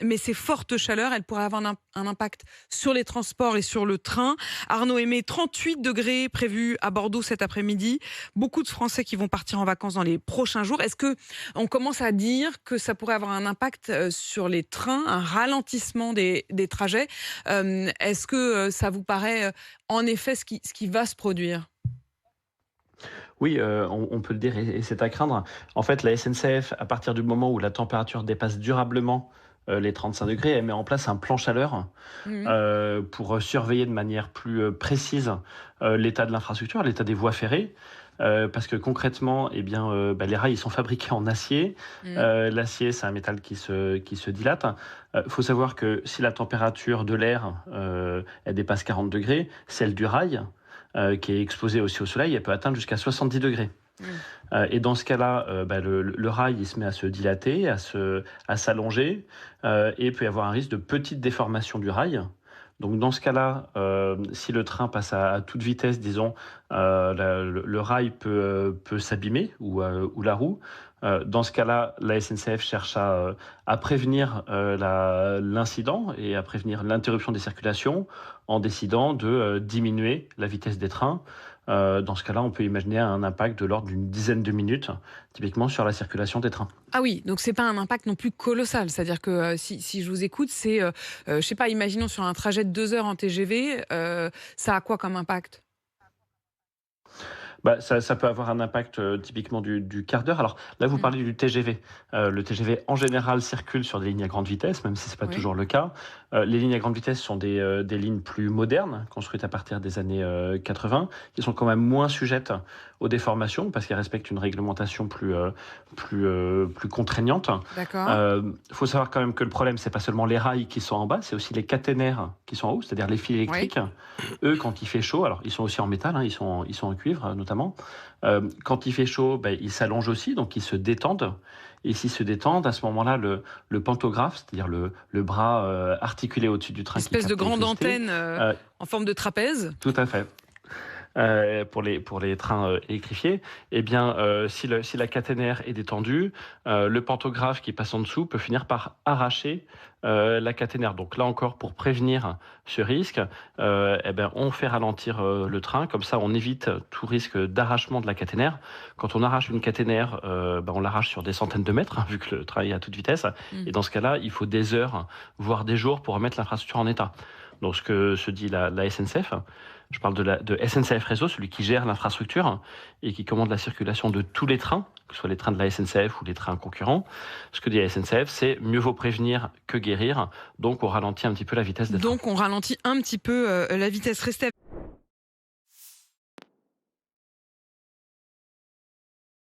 Mais ces fortes chaleurs, elles pourraient avoir un impact sur les transports et sur le train. Arnaud émet 38 degrés prévus à Bordeaux cet après-midi. Beaucoup de Français qui vont partir en vacances dans les prochains jours. Est-ce que on commence à dire que ça pourrait avoir un impact sur les trains, un ralentissement des trajets? Est-ce que ça vous paraît en effet ce qui va se produire? Oui, on peut le dire et c'est à craindre. En fait, la SNCF, à partir du moment où la température dépasse durablement, les 35 degrés, elle met en place un plan chaleur, Mmh. pour, surveiller de manière plus, précise, l'état de l'infrastructure, l'état des voies ferrées. Parce que concrètement, eh bien, les rails, ils sont fabriqués en acier. Mmh. L'acier, c'est un métal qui se dilate. Faut savoir que si la température de l'air, elle dépasse 40 degrés, celle du rail, qui est exposée aussi au soleil, elle peut atteindre jusqu'à 70 degrés. Mmh. Et dans ce cas-là, le rail, il se met à se dilater, à s'allonger, et il peut y avoir un risque de petite déformation du rail. Donc dans ce cas-là, si le train passe à toute vitesse, disons, le rail peut s'abîmer ou la roue. Dans ce cas-là, la SNCF cherche à prévenir l'incident et à prévenir l'interruption des circulations en décidant de diminuer la vitesse des trains. Dans ce cas-là, on peut imaginer un impact de l'ordre d'une dizaine de minutes, typiquement sur la circulation des trains. Ah oui, donc c'est pas un impact non plus colossal. C'est-à-dire que, si je vous écoute, c'est, je sais pas, imaginons sur un trajet de 2 heures en TGV, ça a quoi comme impact? Ça peut avoir un impact, typiquement du quart d'heure. Alors là, vous Mmh. parlez du TGV. Le TGV, en général, circule sur des lignes à grande vitesse, même si c'est pas Oui. toujours le cas. Les lignes à grande vitesse sont des lignes plus modernes, construites à partir des années, 80, qui sont quand même moins sujettes aux déformations parce qu'elles respectent une réglementation plus contraignante. D'accord. Faut savoir quand même que le problème, c'est pas seulement les rails qui sont en bas, c'est aussi les caténaires qui sont en haut, c'est-à-dire les fils Oui. électriques. Eux, quand il fait chaud, alors ils sont aussi en métal, hein, ils sont en cuivre, notamment. Quand il fait chaud, ils s'allongent aussi, donc ils se détendent. Et s'ils se détendent, à ce moment-là, le pantographe, c'est-à-dire le bras articulé au-dessus du train qui Espèce de capte grande l'électricité, antenne, euh, en forme de trapèze? tout à fait. Pour les trains électrifiés, eh bien, si la caténaire est détendue, le pantographe qui passe en dessous peut finir par arracher la caténaire. Donc là encore, pour prévenir ce risque, on fait ralentir le train. Comme ça, on évite tout risque d'arrachement de la caténaire. Quand on arrache une caténaire, on l'arrache sur des centaines de mètres, hein, vu que le train est à toute vitesse. Mmh. Et dans ce cas-là, il faut des heures, voire des jours pour remettre l'infrastructure en état. Donc ce que se dit la SNCF, je parle de SNCF Réseau, celui qui gère l'infrastructure et qui commande la circulation de tous les trains, que ce soit les trains de la SNCF ou les trains concurrents. Ce que dit la SNCF, c'est mieux vaut prévenir que guérir. Donc on ralentit un petit peu la vitesse des trains. Donc on ralentit un petit peu, la vitesse. Restez